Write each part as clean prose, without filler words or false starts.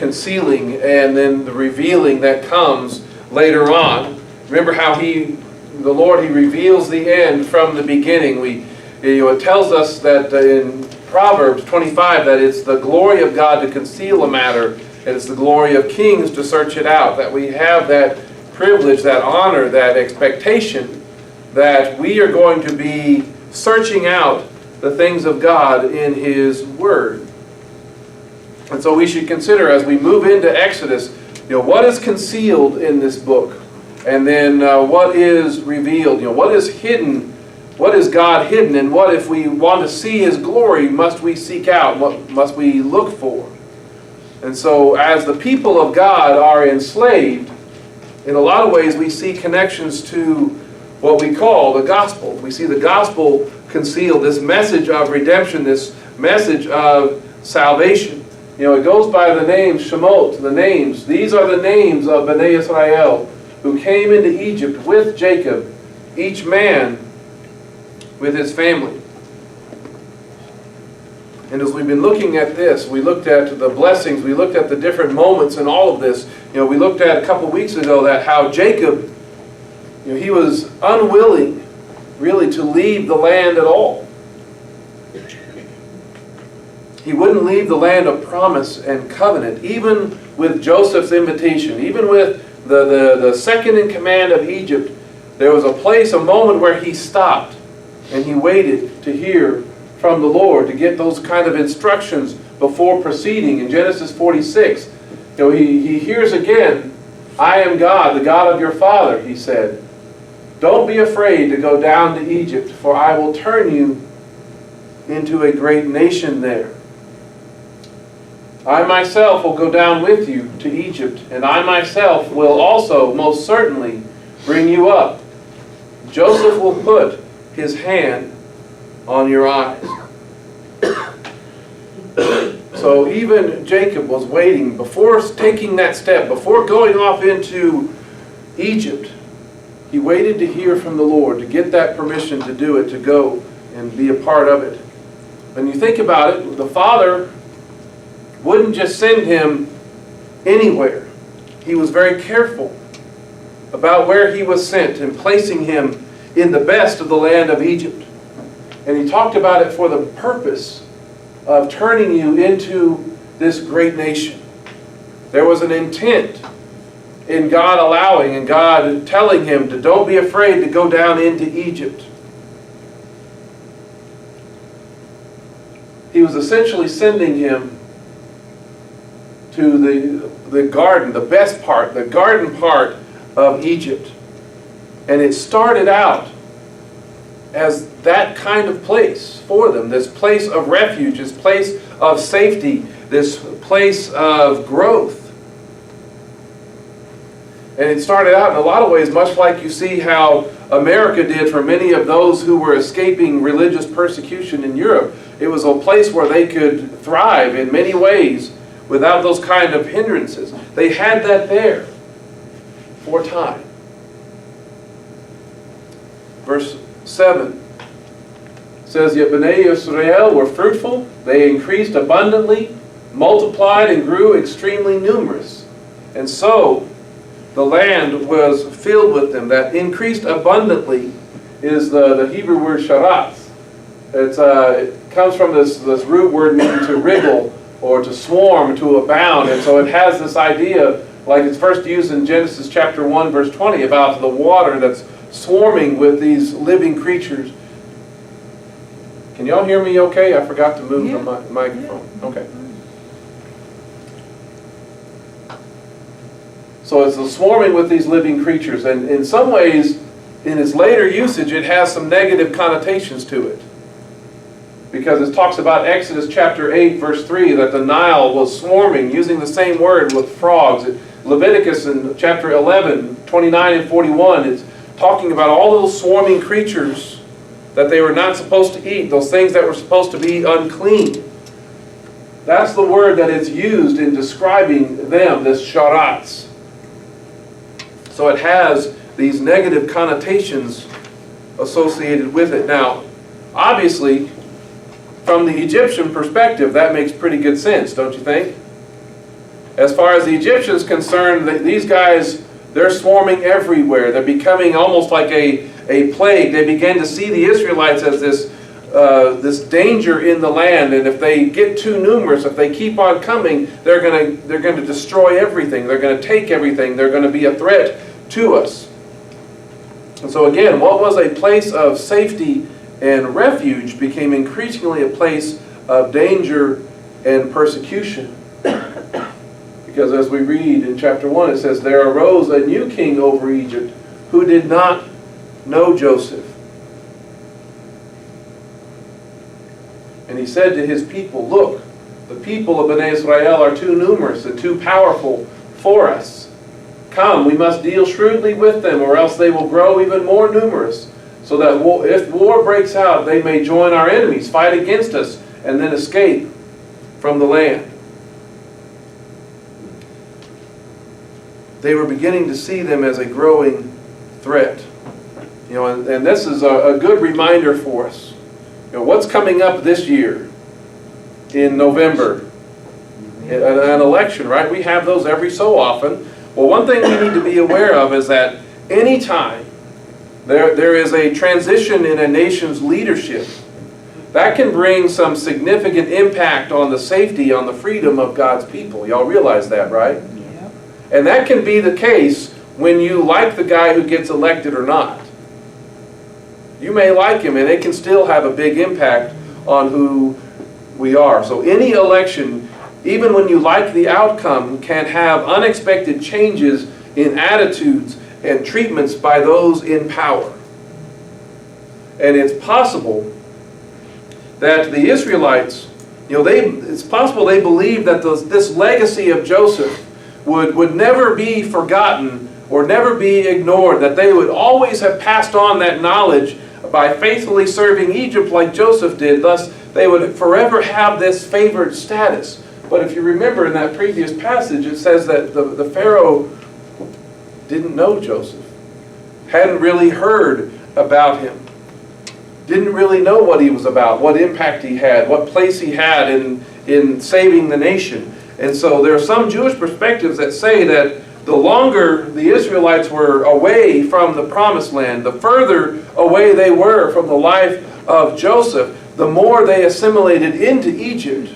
concealing and then the revealing that comes later on. Remember how the Lord, He reveals the end from the beginning. It tells us that in Proverbs 25 that it's the glory of God to conceal a matter, and it's the glory of kings to search it out. That we have that privilege, that honor, that expectation that we are going to be searching out the things of God in His Word. And so we should consider as we move into Exodus, what is concealed in this book? And then what is revealed? What is hidden? What is God hidden? And what, if we want to see His glory, must we seek out? What must we look for? And so as the people of God are enslaved, in a lot of ways we see connections to what we call the gospel. We see the gospel concealed, this message of redemption, this message of salvation. It goes by the name Shemot, the names. These are the names of Bnei Israel who came into Egypt with Jacob, each man with his family. And as we've been looking at this, we looked at the blessings, we looked at the different moments in all of this. We looked at a couple weeks ago that how Jacob, he was unwilling really to leave the land at all. He wouldn't leave the land of promise and covenant, even with Joseph's invitation, even with the second in command of Egypt. There was a moment where he stopped and he waited to hear from the Lord, to get those kind of instructions before proceeding. In Genesis 46, he hears again, "I am God, the God of your father," he said. "Don't be afraid to go down to Egypt, for I will turn you into a great nation there. I myself will go down with you to Egypt, and I myself will also most certainly bring you up. Joseph will put his hand on your eyes." So even Jacob was waiting before taking that step, before going off into Egypt. He waited to hear from the Lord, to get that permission to do it, to go and be a part of it. When you think about it, the Father wouldn't just send him anywhere. He was very careful about where he was sent and placing him in the best of the land of Egypt. And he talked about it for the purpose of turning you into this great nation. There was an intent in God allowing and God telling him to don't be afraid to go down into Egypt. He was essentially sending him to the garden, the best part, the garden part of Egypt. And it started out as that kind of place for them, this place of refuge, this place of safety, this place of growth. And it started out in a lot of ways much like you see how America did for many of those who were escaping religious persecution in Europe. It was a place where they could thrive in many ways without those kind of hindrances. They had that there for a time. Verse 7 says, "Yet Bnei Israel were fruitful, they increased abundantly, multiplied and grew extremely numerous. And so the land was filled with them." That increased abundantly is the Hebrew word sharatz. It comes from this root word meaning to wriggle or to swarm, to abound. And so it has this idea, like it's first used in Genesis chapter 1 verse 20, about the water that's swarming with these living creatures. Can y'all hear me okay? I forgot to move the microphone. Okay. So it's the swarming with these living creatures. And in some ways, in its later usage, it has some negative connotations to it. Because it talks about Exodus chapter 8 verse 3, that the Nile was swarming, using the same word, with frogs. Leviticus in chapter 11, 29 and 41, it's talking about all those swarming creatures that they were not supposed to eat, those things that were supposed to be unclean. That's the word that is used in describing them, this sharatz. So it has these negative connotations associated with it. Now, obviously, from the Egyptian perspective, that makes pretty good sense, don't you think? As far as the Egyptians concerned, these guys, they're swarming everywhere. They're becoming almost like a plague. They began to see the Israelites as this danger in the land, and if they get too numerous, if they keep on coming, they're going to destroy everything. They're going to take everything. They're going to be a threat to us. And so again, what was a place of safety and refuge became increasingly a place of danger and persecution. Because as we read in chapter 1, it says, "There arose a new king over Egypt who did not know Joseph. And he said to his people, 'Look, the people of Bnei Israel are too numerous and too powerful for us. Come, we must deal shrewdly with them, or else they will grow even more numerous, so that if war breaks out, they may join our enemies, fight against us, and then escape from the land.'" They were beginning to see them as a growing threat. And this is a good reminder for us. What's coming up this year in November? An election, right? We have those every so often. Well, one thing we need to be aware of is that any time there is a transition in a nation's leadership, that can bring some significant impact on the safety, on the freedom of God's people. Y'all realize that, right? Yeah. And that can be the case when you like the guy who gets elected or not. You may like him, and it can still have a big impact on who we are. So any election, even when you like the outcome, can have unexpected changes in attitudes and treatments by those in power. And it's possible that the Israelites, it's possible they believed that this legacy of Joseph would never be forgotten or never be ignored, that they would always have passed on that knowledge by faithfully serving Egypt like Joseph did. Thus, they would forever have this favored status. But if you remember in that previous passage, it says that the Pharaoh didn't know Joseph, hadn't really heard about him, didn't really know what he was about, what impact he had, what place he had in saving the nation. And so there are some Jewish perspectives that say that the longer the Israelites were away from the promised land, the further away they were from the life of Joseph, the more they assimilated into Egypt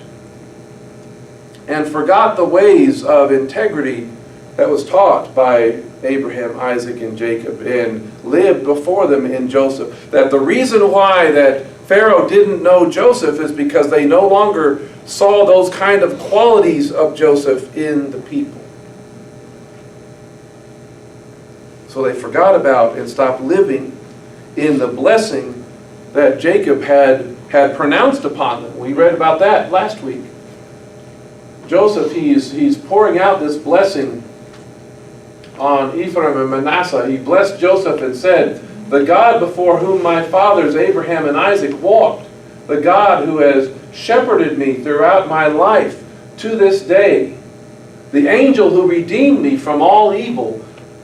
and forgot the ways of integrity that was taught by Abraham, Isaac, and Jacob, and lived before them in Joseph. That the reason why that Pharaoh didn't know Joseph is because they no longer saw those kind of qualities of Joseph in the people. So they forgot about and stopped living in the blessing that Jacob had pronounced upon them. We read about that last week. Joseph, he's pouring out this blessing on Ephraim and Manasseh. He blessed Joseph and said, "The God before whom my fathers Abraham and Isaac walked, the God who has shepherded me throughout my life to this day, the angel who redeemed me from all evil,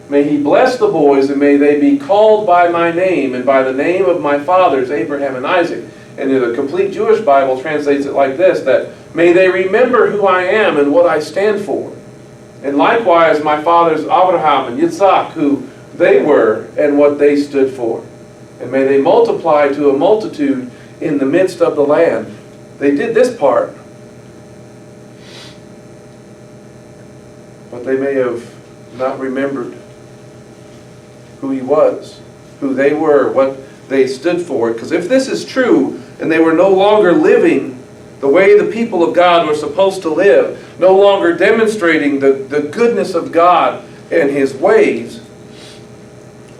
may he bless the boys, and may they be called by my name and by the name of my fathers Abraham and Isaac." And the Complete Jewish Bible translates it like this, that may they remember who I am and what I stand for. And likewise my fathers Abraham and Yitzhak, who they were and what they stood for. And may they multiply to a multitude in the midst of the land. They did this part, but they may have not remembered who he was, who they were, what they stood for. Because if this is true, and they were no longer living the way the people of God were supposed to live, no longer demonstrating the goodness of God and his ways,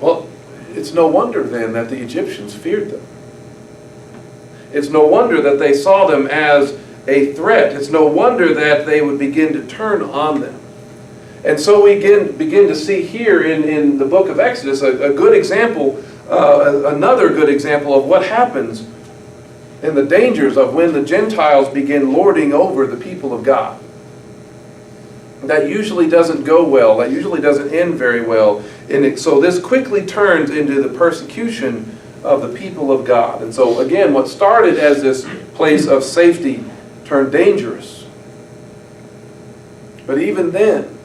well, it's no wonder then that the Egyptians feared them. It's no wonder that they saw them as a threat. It's no wonder that they would begin to turn on them. And so we begin to see here in the book of Exodus a good example, another good example of what happens and the dangers of when the Gentiles begin lording over the people of God. That usually doesn't go well. That usually doesn't end very well. And so this quickly turns into the persecution of the people of God. And so again, what started as this place of safety turned dangerous. But even then,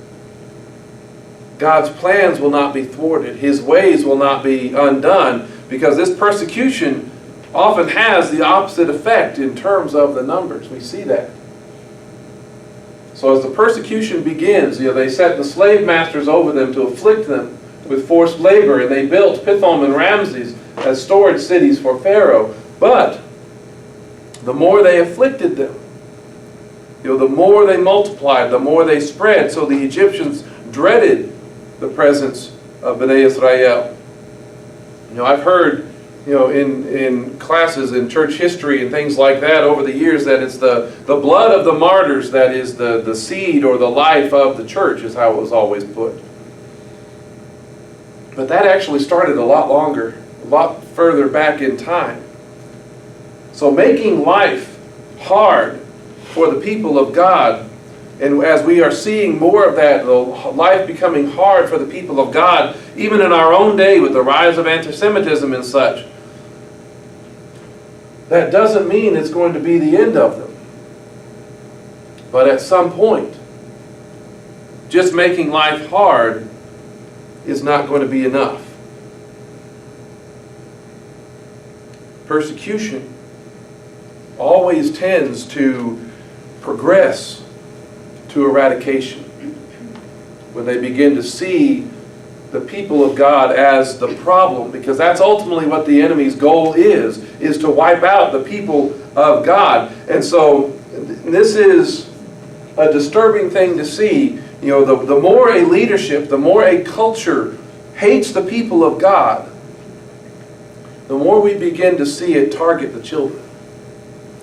God's plans will not be thwarted. His ways will not be undone, because this persecution often has the opposite effect in terms of the numbers. We see that. So as the persecution begins, they set the slave masters over them to afflict them with forced labor, and they built Pithom and Ramses as storage cities for Pharaoh. But the more they afflicted them, the more they multiplied, the more they spread. So the Egyptians dreaded the presence of Bnei Israel. I've heard, in classes in church history and things like that over the years, that it's the blood of the martyrs that is the seed or the life of the church, is how it was always put. But that actually started a lot further back in time. So making life hard for the people of God, and as we are seeing more of that, the life becoming hard for the people of God, even in our own day with the rise of anti-Semitism and such, that doesn't mean it's going to be the end of them. But at some point, just making life hard is not going to be enough. Persecution always tends to progress to eradication when they begin to see the people of God as the problem, because that's ultimately what the enemy's goal is to wipe out the people of God. And so this is a disturbing thing to see. The more a leadership, the more a culture hates the people of God, the more we begin to see it target the children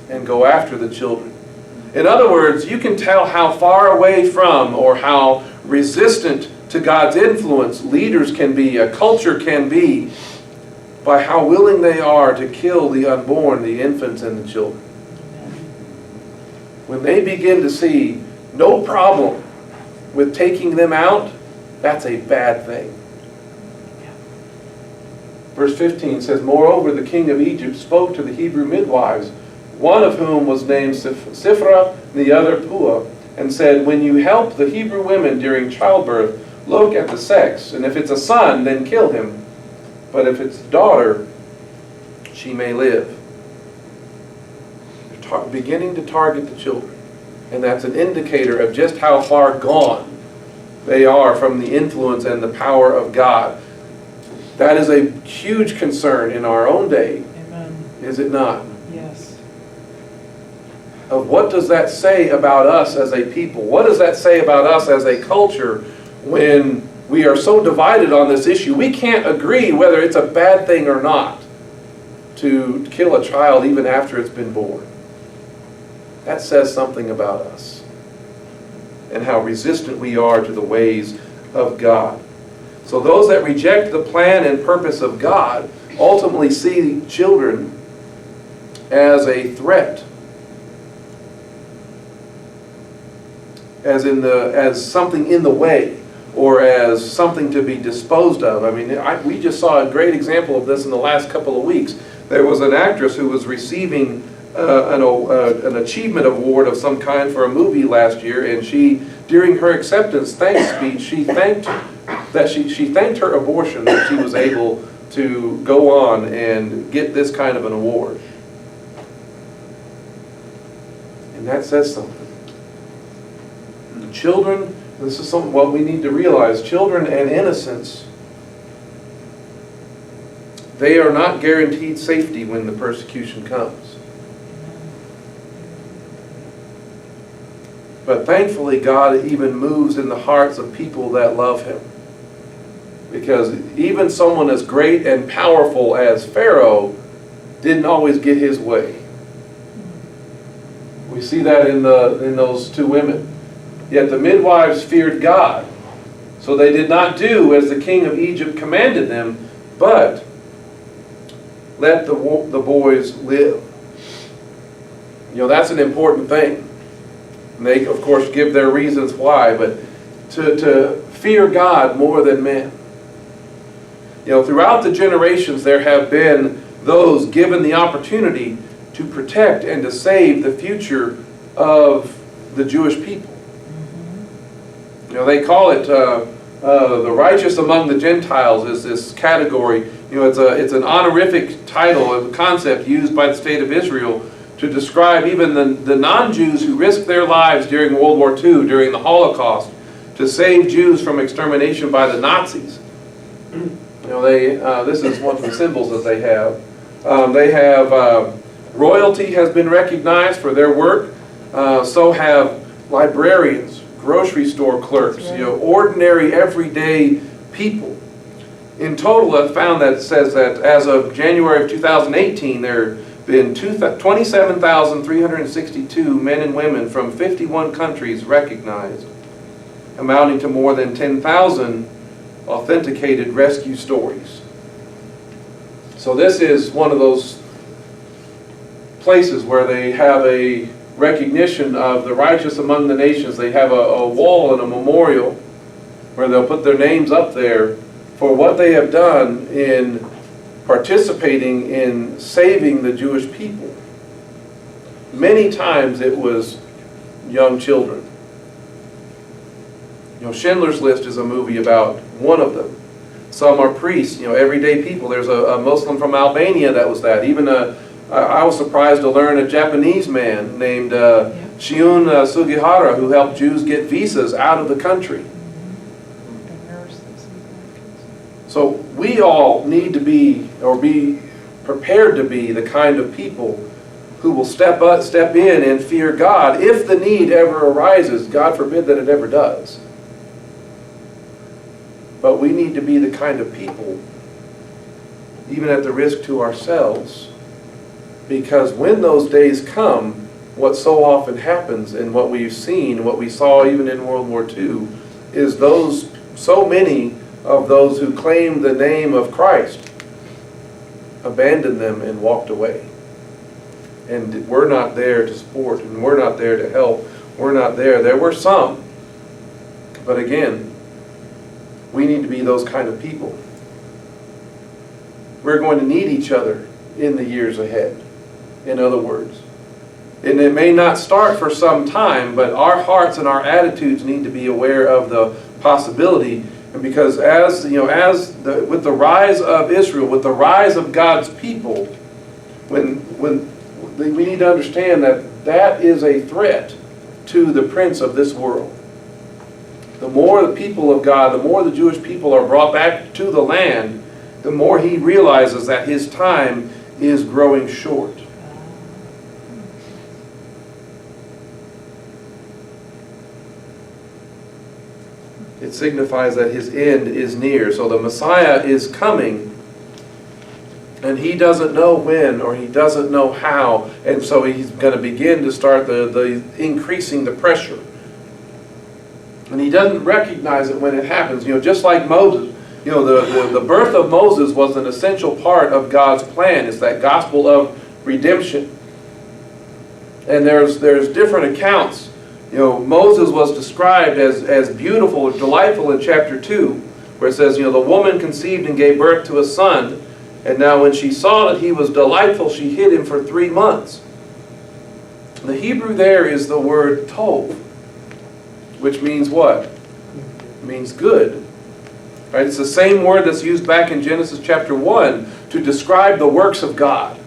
and go after the children. In other words, you can tell how far away from or how resistant to God's influence leaders can be, a culture can be, by how willing they are to kill the unborn, the infants and the children. When they begin to see no problem with taking them out, that's a bad thing. Verse 15 says, "Moreover, the king of Egypt spoke to the Hebrew midwives, one of whom was named Sifra, the other Puah, and said, when you help the Hebrew women during childbirth, look at the sex, and if it's a son, then kill him. But if it's a daughter, she may live." They're beginning to target the children. And that's an indicator of just how far gone they are from the influence and the power of God. That is a huge concern in our own day. Amen. Is it not? Yes. Of what does that say about us as a people? What does that say about us as a culture when we are so divided on this issue? We can't agree whether it's a bad thing or not to kill a child even after it's been born. That says something about us and how resistant we are to the ways of God. So those that reject the plan and purpose of God ultimately see children as a threat, as something in the way, or as something to be disposed of. I mean, we just saw a great example of this in the last couple of weeks. There was an actress who was receiving an achievement award of some kind for a movie last year, and she, during her acceptance thanks speech, she thanked her abortion that she was able to go on and get this kind of an award. And that says something. Children, this is what we need to realize, children and innocence, they are not guaranteed safety when the persecution comes. But thankfully, God even moves in the hearts of people that love Him. Because even someone as great and powerful as Pharaoh didn't always get his way. We see that in those two women. Yet the midwives feared God. So they did not do as the king of Egypt commanded them, but let the boys live. That's an important thing. And they, of course, give their reasons why, but to fear God more than men. Throughout the generations, there have been those given the opportunity to protect and to save the future of the Jewish people. They call it the righteous among the Gentiles is this category. It's an honorific title, a concept used by the state of Israel to describe even the non-Jews who risked their lives during World War II, during the Holocaust, to save Jews from extermination by the Nazis. This is one of the symbols that they have. Royalty has been recognized for their work. So have librarians, grocery store clerks, ordinary everyday people. In total, I've found that it says that as of January of 2018, there have been 27,362 men and women from 51 countries recognized, amounting to more than 10,000 authenticated rescue stories. So this is one of those places where they have a recognition of the righteous among the nations. They have a wall and a memorial where they'll put their names up there for what they have done in participating in saving the Jewish people. Many times it was young children. Schindler's List is a movie about one of them. Some are priests, everyday people. There's a Muslim from Albania that was that. Even I was surprised to learn a Japanese man named Shiun Sugihara who helped Jews get visas out of the country. So we all need to be prepared to be the kind of people who will step in and fear God if the need ever arises. God forbid that it ever does. But we need to be the kind of people, even at the risk to ourselves, because when those days come, what so often happens and what we've seen, what we saw even in World War II, is so many of those who claimed the name of Christ abandoned them and walked away. And we're not there to support, and we're not there to help. We're not there. There were some. But again, we need to be those kind of people. We're going to need each other in the years ahead, in other words. And it may not start for some time, but our hearts and our attitudes need to be aware of the possibility. And because with the rise of Israel, with the rise of God's people, when we need to understand that is a threat to the prince of this world. The more the people of God, the more the Jewish people are brought back to the land, the more he realizes that his time is growing short. It signifies that his end is near. So the Messiah is coming, and he doesn't know when or he doesn't know how, and so he's going to begin to start the increasing the pressure. And he doesn't recognize it when it happens. Just like Moses, the birth of Moses was an essential part of God's plan. It's that gospel of redemption. And there's different accounts. Moses was described as beautiful and delightful in chapter 2, where it says, the woman conceived and gave birth to a son, and now when she saw that he was delightful, she hid him for 3 months. The Hebrew there is the word tov, which means what? It means good. Right? It's the same word that's used back in Genesis chapter 1 to describe the works of God.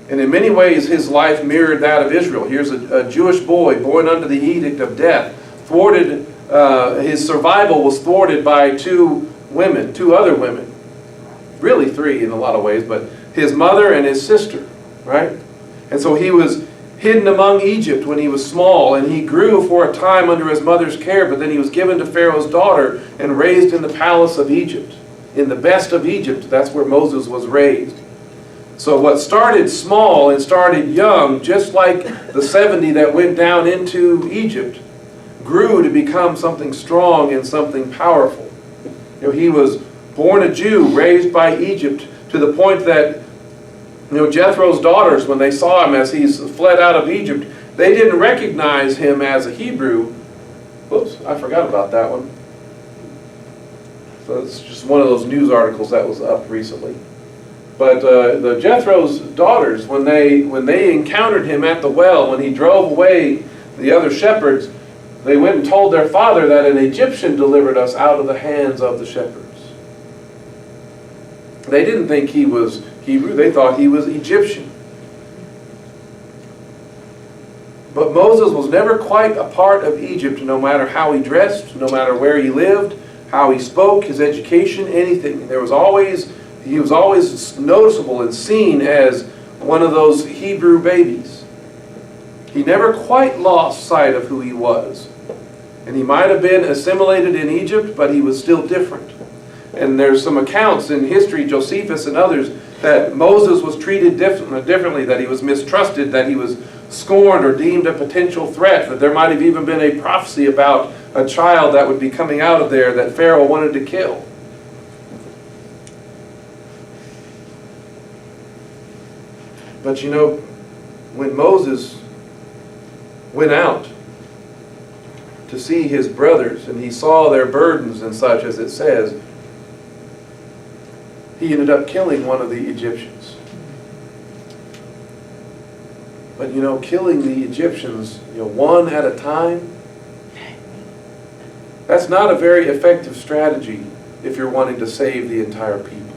And in many ways, his life mirrored that of Israel. Here's a Jewish boy born under the edict of death. His survival was thwarted by two other women. Really 3 in a lot of ways, but his mother and his sister, right? And so he was hidden among Egypt when he was small, and he grew for a time under his mother's care, but then he was given to Pharaoh's daughter and raised in the palace of Egypt. In the best of Egypt, that's where Moses was raised. So what started small and started young, just like the 70 that went down into Egypt, grew to become something strong and something powerful. He was born a Jew, raised by Egypt, to the point that Jethro's daughters, when they saw him as he's fled out of Egypt, they didn't recognize him as a Hebrew. Whoops, I forgot about that one. So it's just one of those news articles that was up recently. But the Jethro's daughters, when they encountered him at the well, when he drove away the other shepherds, they went and told their father that an Egyptian delivered us out of the hands of the shepherds. They didn't think he was Hebrew, they thought he was Egyptian. But Moses was never quite a part of Egypt, no matter how he dressed, no matter where he lived, how he spoke, his education, anything. He was always noticeable and seen as one of those Hebrew babies. He never quite lost sight of who he was. And he might have been assimilated in Egypt, but he was still different. And there's some accounts in history, Josephus and others, that Moses was treated differently, that he was mistrusted, that he was scorned or deemed a potential threat, that there might have even been a prophecy about a child that would be coming out of there that Pharaoh wanted to kill. But you know, when Moses went out to see his brothers and he saw their burdens and such, as it says, he ended up killing one of the Egyptians. But you know, killing the Egyptians, one at a time, that's not a very effective strategy if you're wanting to save the entire people.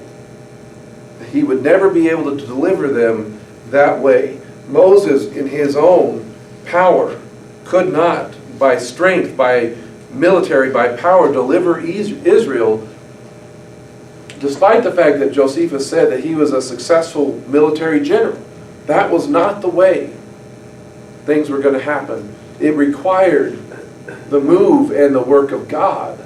He would never be able to deliver them that way. Moses, in his own power, could not, by strength, by military, by power, deliver Israel, despite the fact that Josephus said that he was a successful military general. That was not the way things were going to happen. It required the move and the work of God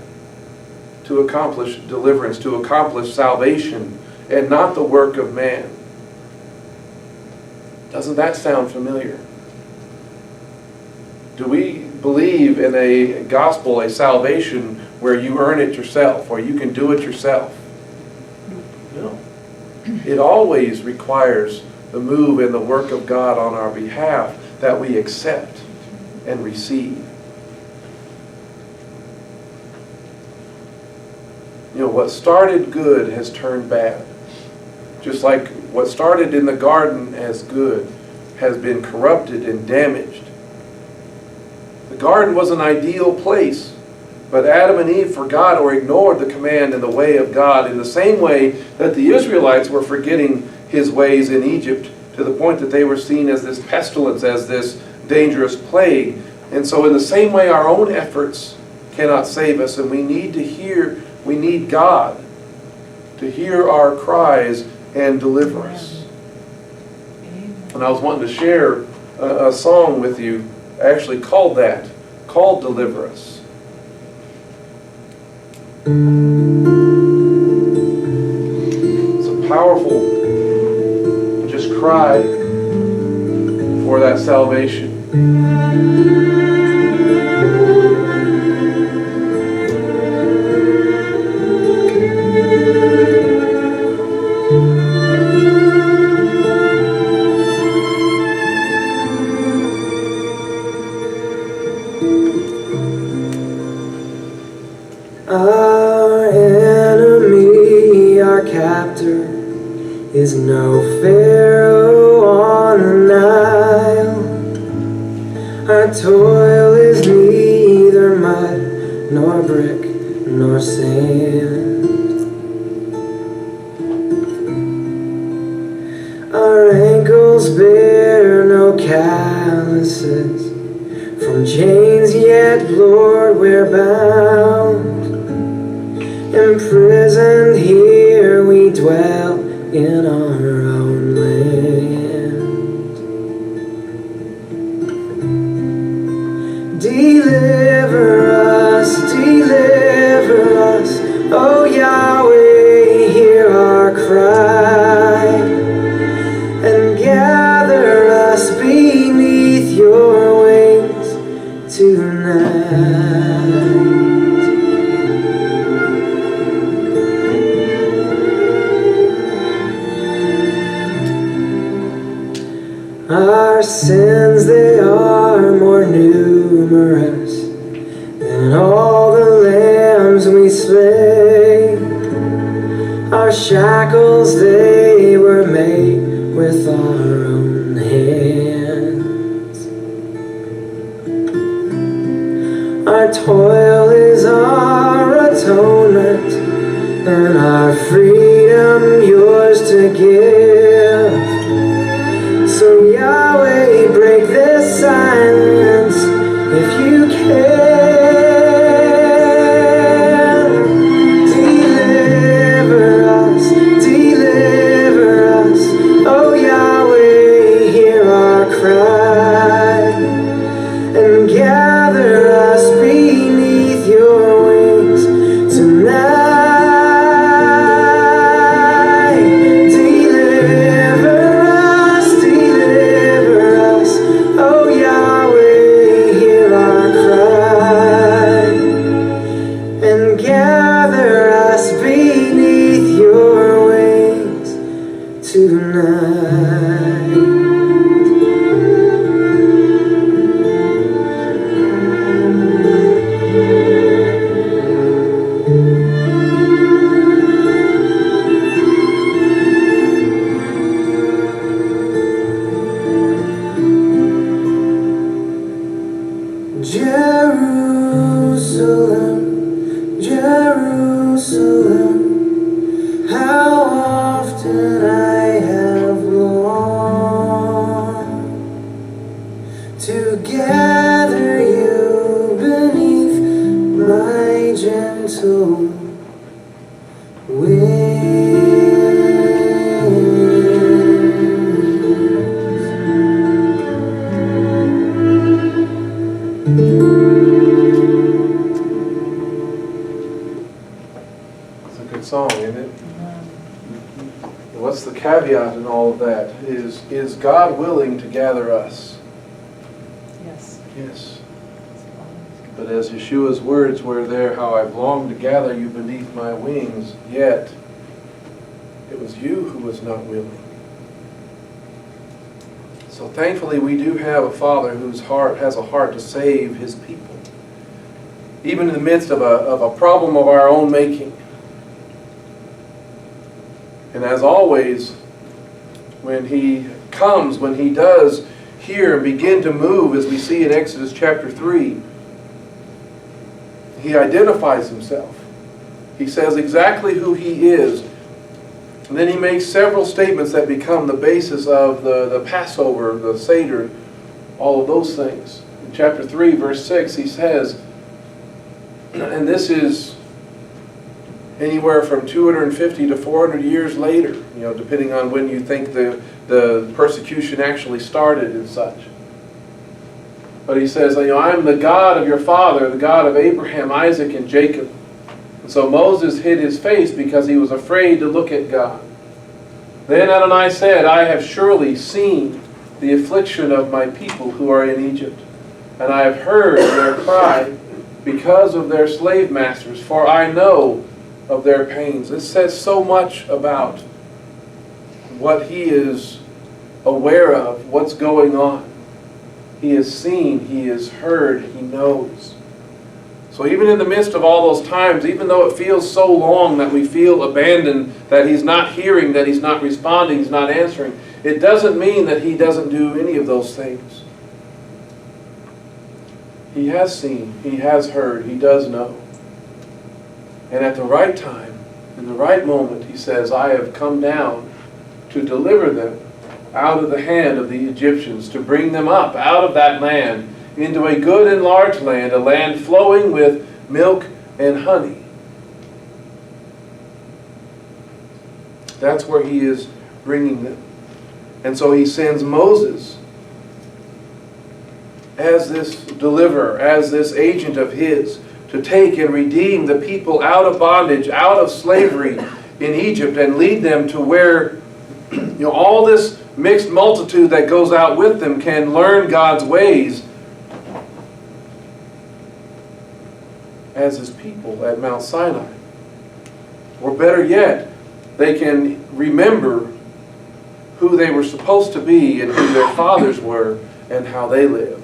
to accomplish deliverance, to accomplish salvation, and not the work of man. Doesn't that sound familiar? Do we believe in a gospel, a salvation, where you earn it yourself, or you can do it yourself? No. It always requires the move and the work of God on our behalf that we accept and receive. What started good has turned bad. Just like what started in the garden as good has been corrupted and damaged. The garden was an ideal place, but Adam and Eve forgot or ignored the command and the way of God in the same way that the Israelites were forgetting his ways in Egypt, to the point that they were seen as this pestilence, as this dangerous plague. And so in the same way, our own efforts cannot save us, and we need God to hear our cries and deliver us. And I was wanting to share a song with you, actually called Deliver Us. It's a powerful just cry for that salvation. Our enemy, our captor, is no Pharaoh on the Nile. Our toil is neither mud, nor brick, nor sand. Our ankles bear no calluses from chains, yet, Lord, we're bound. Imprisoned here we dwell in our own land. Deliver us, oh Yahweh, hear our cry, and gather us beneath your wings tonight. Our sins, they are more numerous than all the lambs we slay. Our shackles, they were made with our own hands. Our toil is our atonement, and our freedom yours to give. So Yahweh, break this silence if you can. Deliver us, oh Yahweh, hear our cry, and gather us beneath your wings tonight. Deliver us, oh Yahweh, hear our cry, and gather us beneath your wings tonight. Jerusalem, Jerusalem, how often I have longed to gather you beneath my gentle wings. It's a good song, isn't it? What's the caveat in all of that? Is God willing to gather us? Yes. Yes. But as Yeshua's words were there, how I've longed to gather you beneath my wings, yet it was you who was not willing. So thankfully we do have a Father whose heart has a heart to save His people, even in the midst of a problem of our own making. And as always, when He comes, when He does hear and begin to move, as we see in Exodus chapter 3, He identifies Himself. He says exactly who He is. And then He makes several statements that become the basis of the Passover, the Seder, all of those things. In chapter 3, verse 6, He says, and this is anywhere from 250 to 400 years later, depending on when you think the persecution actually started and such. But He says, I'm the God of your father, the God of Abraham, Isaac, and Jacob. And so Moses hid his face because he was afraid to look at God. Then Adonai said, I have surely seen the affliction of my people who are in Egypt, and I have heard their cry because of their slave masters, for I know of their pains. This says so much about what He is aware of, what's going on. He has seen, He has heard, He knows. So even in the midst of all those times, even though it feels so long that we feel abandoned, that He's not hearing, that He's not responding, He's not answering, it doesn't mean that He doesn't do any of those things. He has seen, He has heard, He does know. And at the right time, in the right moment, He says, I have come down to deliver them out of the hand of the Egyptians, to bring them up out of that land into a good and large land, a land flowing with milk and honey. That's where He is bringing them. And so He sends Moses as this deliverer, as this agent of His, to take and redeem the people out of bondage, out of slavery in Egypt, and lead them to where all this mixed multitude that goes out with them can learn God's ways as His people at Mount Sinai. Or better yet, they can remember who they were supposed to be and who their fathers were and how they lived.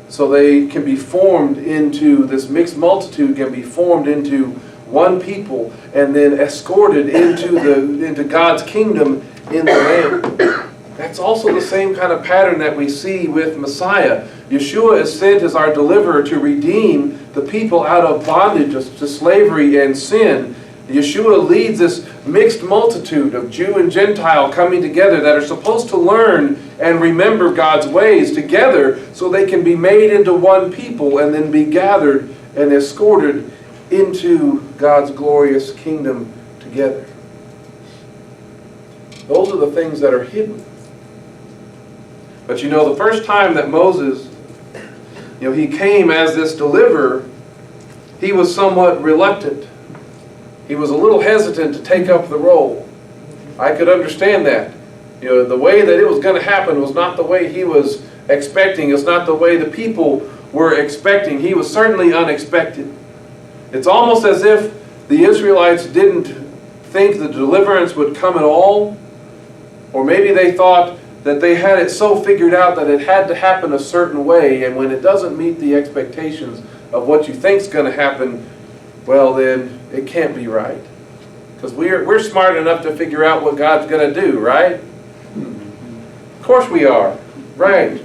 So they can be formed into, this mixed multitude can be formed into one people, and then escorted into God's kingdom in the land. That's also the same kind of pattern that we see with Messiah. Yeshua is sent as our deliverer to redeem the people out of bondage to slavery and sin. Yeshua leads this mixed multitude of Jew and Gentile coming together that are supposed to learn and remember God's ways together so they can be made into one people and then be gathered and escorted into God's glorious kingdom together. Those are the things that are hidden. But you know, the first time that Moses, he came as this deliverer, he was somewhat reluctant. He was a little hesitant to take up the role. I could understand that. The way that it was going to happen was not the way he was expecting. It's not the way the people were expecting. He was certainly unexpected. It's almost as if the Israelites didn't think the deliverance would come at all. Or maybe they thought that they had it so figured out that it had to happen a certain way, and when it doesn't meet the expectations of what you think's going to happen, well then it can't be right. Because we're smart enough to figure out what God's going to do, right? Of course we are. Right.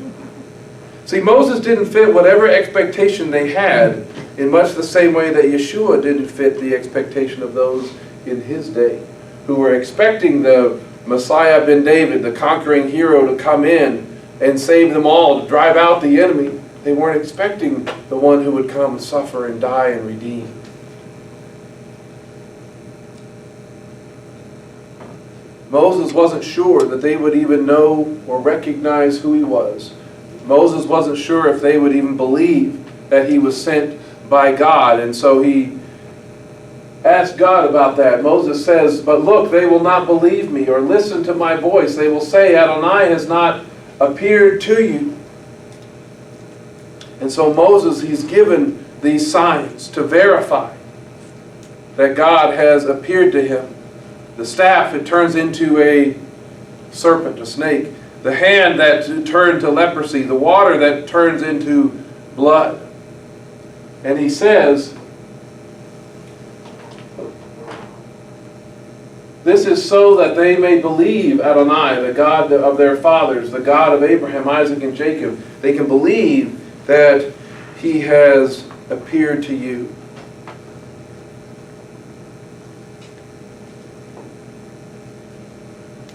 See, Moses didn't fit whatever expectation they had in much the same way that Yeshua didn't fit the expectation of those in his day, who were expecting the Messiah ben David, the conquering hero, to come in and save them all, to drive out the enemy. They weren't expecting the one who would come, suffer, and die and redeem. Moses wasn't sure that they would even know or recognize who he was. Moses wasn't sure if they would even believe that he was sent by God, and so he asked God about that. Moses says, "But look, they will not believe me or listen to my voice. They will say, Adonai has not appeared to you." And so Moses, he's given these signs to verify that God has appeared to him. The staff, it turns into a serpent, a snake. The hand that turned to leprosy. The water that turns into blood. And he says, "This is so that they may believe Adonai, the God of their fathers, the God of Abraham, Isaac, and Jacob." They can believe that he has appeared to you.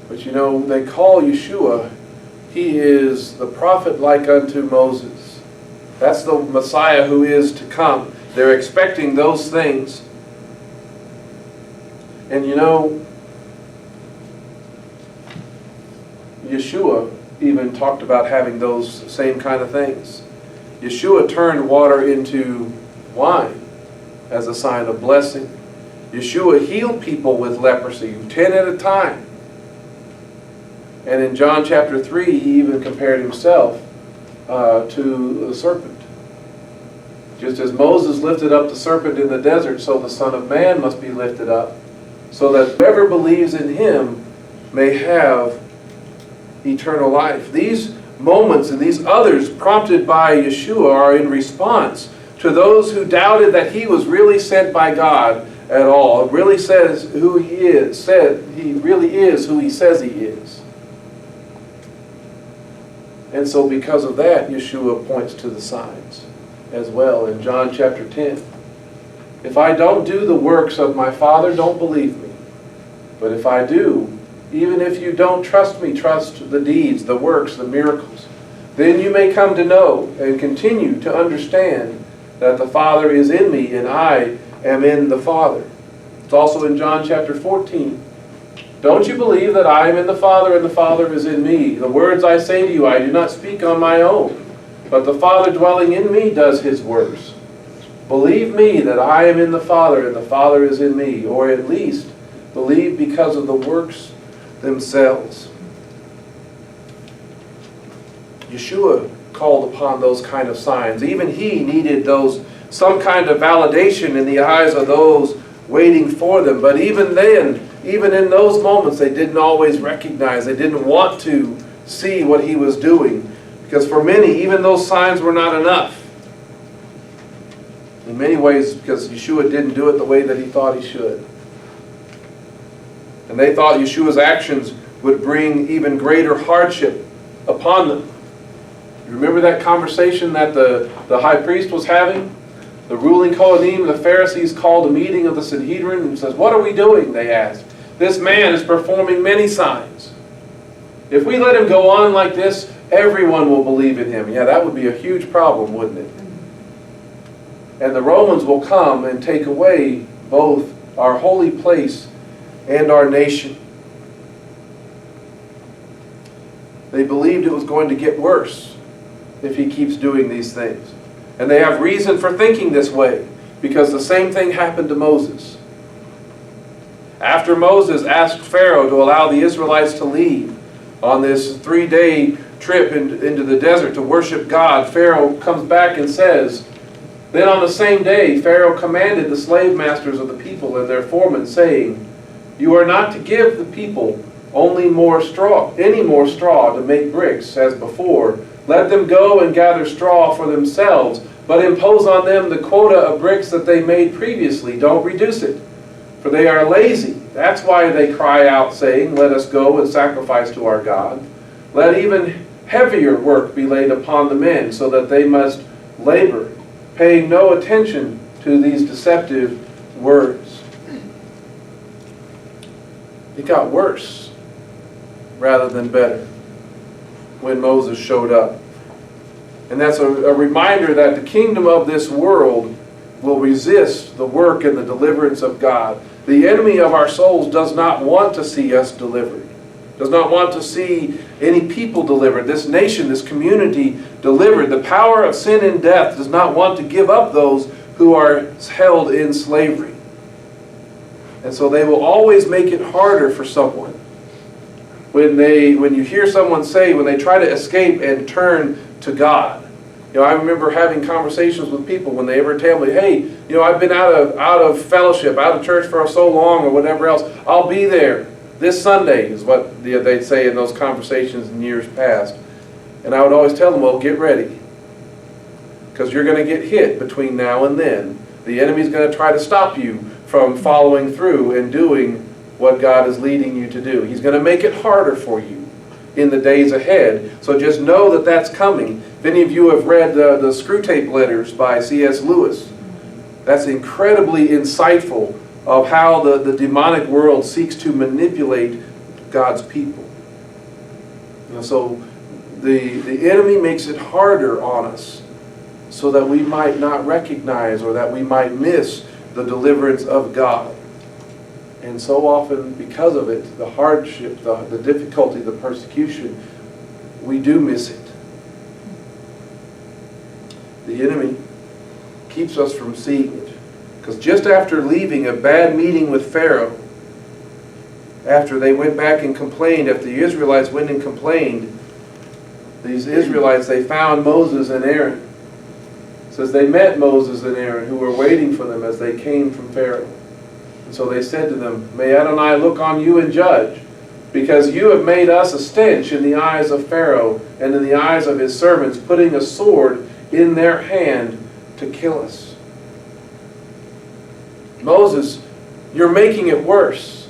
But they call Yeshua, he is the prophet like unto Moses. That's the Messiah who is to come. They're expecting those things. And Yeshua even talked about having those same kind of things. Yeshua turned water into wine as a sign of blessing. Yeshua healed people with leprosy, 10 at a time. And in John chapter 3, he even compared himself to the serpent. Just as Moses lifted up the serpent in the desert, so the Son of Man must be lifted up, so that whoever believes in him may have eternal life. These moments and these others prompted by Yeshua are in response to those who doubted that he was really sent by God at all. It really says who he is, said he really is who he says he is. And so because of that, Yeshua points to the signs as well in John chapter 10. "If I don't do the works of my Father, don't believe me. But if I do, even if you don't trust me, trust the deeds, the works, the miracles. Then you may come to know and continue to understand that the Father is in me and I am in the Father." It's also in John chapter 14. "Don't you believe that I am in the Father and the Father is in me? The words I say to you I do not speak on my own, but the Father dwelling in me does his works. Believe me that I am in the Father and the Father is in me, or at least believe because of the works themselves." Yeshua called upon those kind of signs. Even he needed some kind of validation in the eyes of those waiting for them. But even then, even in those moments, they didn't always recognize. They didn't want to see what he was doing. Because for many, even those signs were not enough. In many ways, because Yeshua didn't do it the way that he thought he should. And they thought Yeshua's actions would bring even greater hardship upon them. You remember that conversation that the high priest was having? The ruling Kohanim, the Pharisees, called a meeting of the Sanhedrin and says, "What are we doing?" they asked. "This man is performing many signs. If we let him go on like this, everyone will believe in him." Yeah, that would be a huge problem, wouldn't it? And the Romans will come and take away both our holy place and our nation. They believed it was going to get worse if he keeps doing these things. And they have reason for thinking this way, because the same thing happened to Moses. After Moses asked Pharaoh to allow the Israelites to leave on this 3-day trip into the desert to worship God, Pharaoh comes back and says, "Then on the same day Pharaoh commanded the slave masters of the people and their foremen, saying, 'You are not to give the people any more straw to make bricks as before. Let them go and gather straw for themselves, but impose on them the quota of bricks that they made previously. Don't reduce it, for they are lazy. That's why they cry out, saying, Let us go and sacrifice to our God. Let even heavier work be laid upon the men, so that they must labor, paying no attention to these deceptive words.'" It got worse rather than better when Moses showed up. And that's a reminder that the kingdom of this world will resist the work and the deliverance of God. The enemy of our souls does not want to see us delivered, does not want to see any people delivered, this nation, this community delivered. The power of sin and death does not want to give up those who are held in slavery. And so they will always make it harder for someone. When you hear someone say, when they try to escape and turn to God. I remember having conversations with people when they ever tell me, "Hey, I've been out of fellowship, out of church for so long," or whatever else. "I'll be there this Sunday," is what they'd say in those conversations in years past. And I would always tell them, "Well, get ready, because you're going to get hit between now and then. The enemy's going to try to stop you from following through and doing what God is leading you to do. He's going to make it harder for you in the days ahead. So just know that that's coming." If any of you have read the Screw Tape Letters by C.S. Lewis, that's incredibly insightful of how the demonic world seeks to manipulate God's people. So the enemy makes it harder on us so that we might not recognize or that we might miss the deliverance of God. And so often, because of it, the hardship, the difficulty, the persecution, we do miss it. The enemy keeps us from seeing it. Because just after leaving a bad meeting with Pharaoh, after they went back and complained, after the Israelites went and complained, these Israelites, they found Moses and Aaron. It says they met Moses and Aaron, who were waiting for them as they came from Pharaoh. And so they said to them, "May Adonai look on you and judge, because you have made us a stench in the eyes of Pharaoh and in the eyes of his servants, putting a sword in their hand to kill us." Moses, you're making it worse.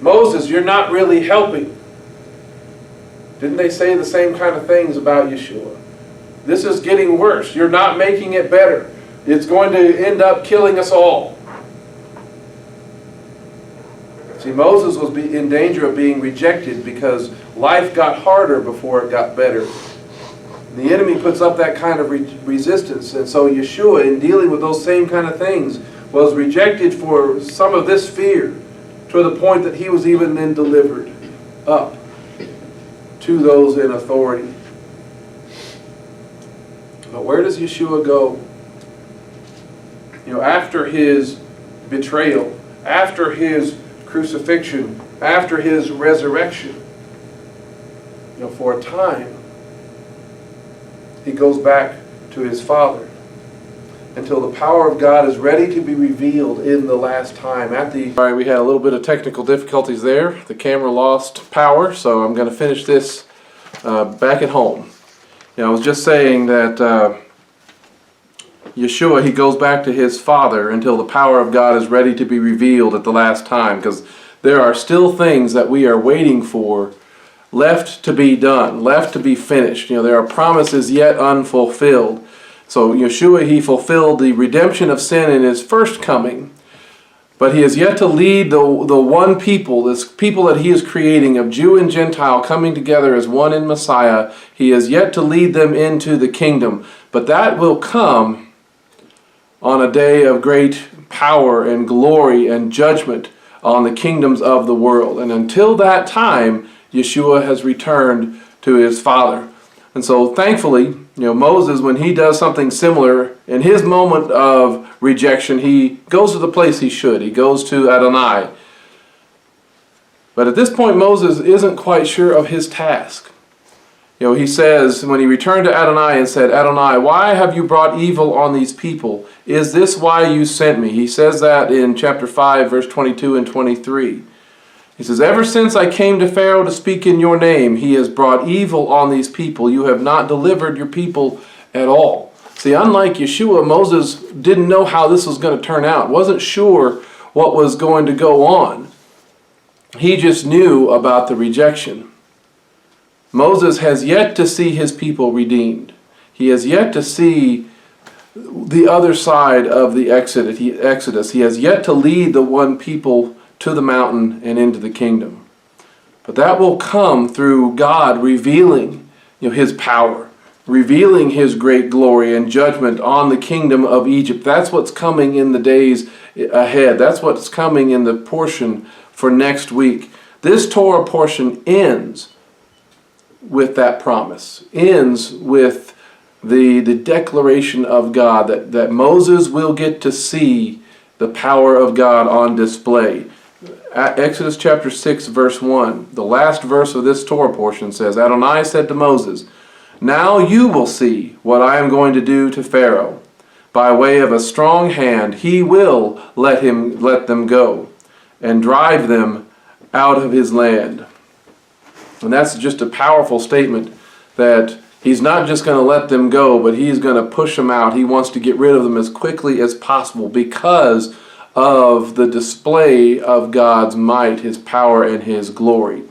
Moses, you're not really helping. Didn't they say the same kind of things about Yeshua? This is getting worse. You're not making it better. It's going to end up killing us all. See, Moses was in danger of being rejected because life got harder before it got better. The enemy puts up that kind of resistance. And so Yeshua, in dealing with those same kind of things, was rejected for some of this fear, to the point that he was even then delivered up to those in authority. But where does Yeshua go? After his betrayal, after his crucifixion, after his resurrection, for a time, he goes back to his Father until the power of God is ready to be revealed in the last time. All right, we had a little bit of technical difficulties there. The camera lost power, so I'm going to finish this back at home. I was just saying that Yeshua, he goes back to his Father until the power of God is ready to be revealed at the last time, because there are still things that we are waiting for, left to be done, left to be finished. There are promises yet unfulfilled. So Yeshua, he fulfilled the redemption of sin in his first coming, but he has yet to lead the one people, this people that he is creating of Jew and Gentile coming together as one in Messiah. He has yet to lead them into the kingdom, but that will come on a day of great power and glory and judgment on the kingdoms of the world. And until that time, Yeshua has returned to his Father. And so thankfully, Moses, when he does something similar, in his moment of rejection, he goes to the place he should. He goes to Adonai. But at this point, Moses isn't quite sure of his task. He says, when he returned to Adonai and said, Adonai, why have you brought evil on these people? Is this why you sent me? He says that in chapter 5, verse 22 and 23. He says, ever since I came to Pharaoh to speak in your name, he has brought evil on these people. You have not delivered your people at all. See, unlike Yeshua, Moses didn't know how this was going to turn out. Wasn't sure what was going to go on. He just knew about the rejection. Moses has yet to see his people redeemed. He has yet to see the other side of the Exodus. He has yet to lead the one people to the mountain and into the kingdom. But that will come through God revealing his power, revealing his great glory and judgment on the kingdom of Egypt. That's what's coming in the days ahead. That's what's coming in the portion for next week. This Torah portion ends with that promise, ends with the declaration of God that Moses will get to see the power of God on display. Exodus chapter 6, verse 1, the last verse of this Torah portion says, Adonai said to Moses, now you will see what I am going to do to Pharaoh. By way of a strong hand, he will let them go and drive them out of his land. And that's just a powerful statement that he's not just going to let them go, but he's going to push them out. He wants to get rid of them as quickly as possible because of the display of God's might, his power, and his glory.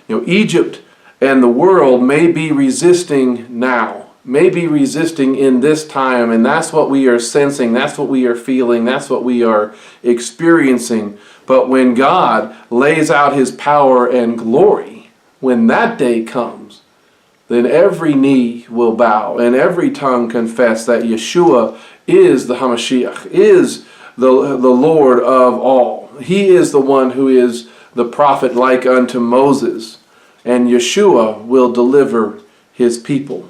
Egypt and the world may be resisting now, may be resisting in this time, and that's what we are sensing, that's what we are feeling, that's what we are experiencing. But when God lays out his power and glory, when that day comes, then every knee will bow and every tongue confess that Yeshua is the Hamashiach, is the Lord of all. He is the one who is the prophet like unto Moses, and Yeshua will deliver his people.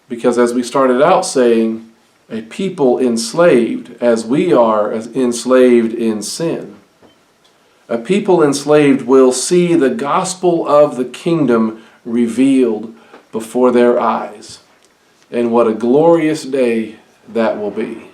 Because as we started out saying, a people enslaved as we are enslaved in sin. A people enslaved will see the gospel of the kingdom revealed before their eyes. And what a glorious day that will be.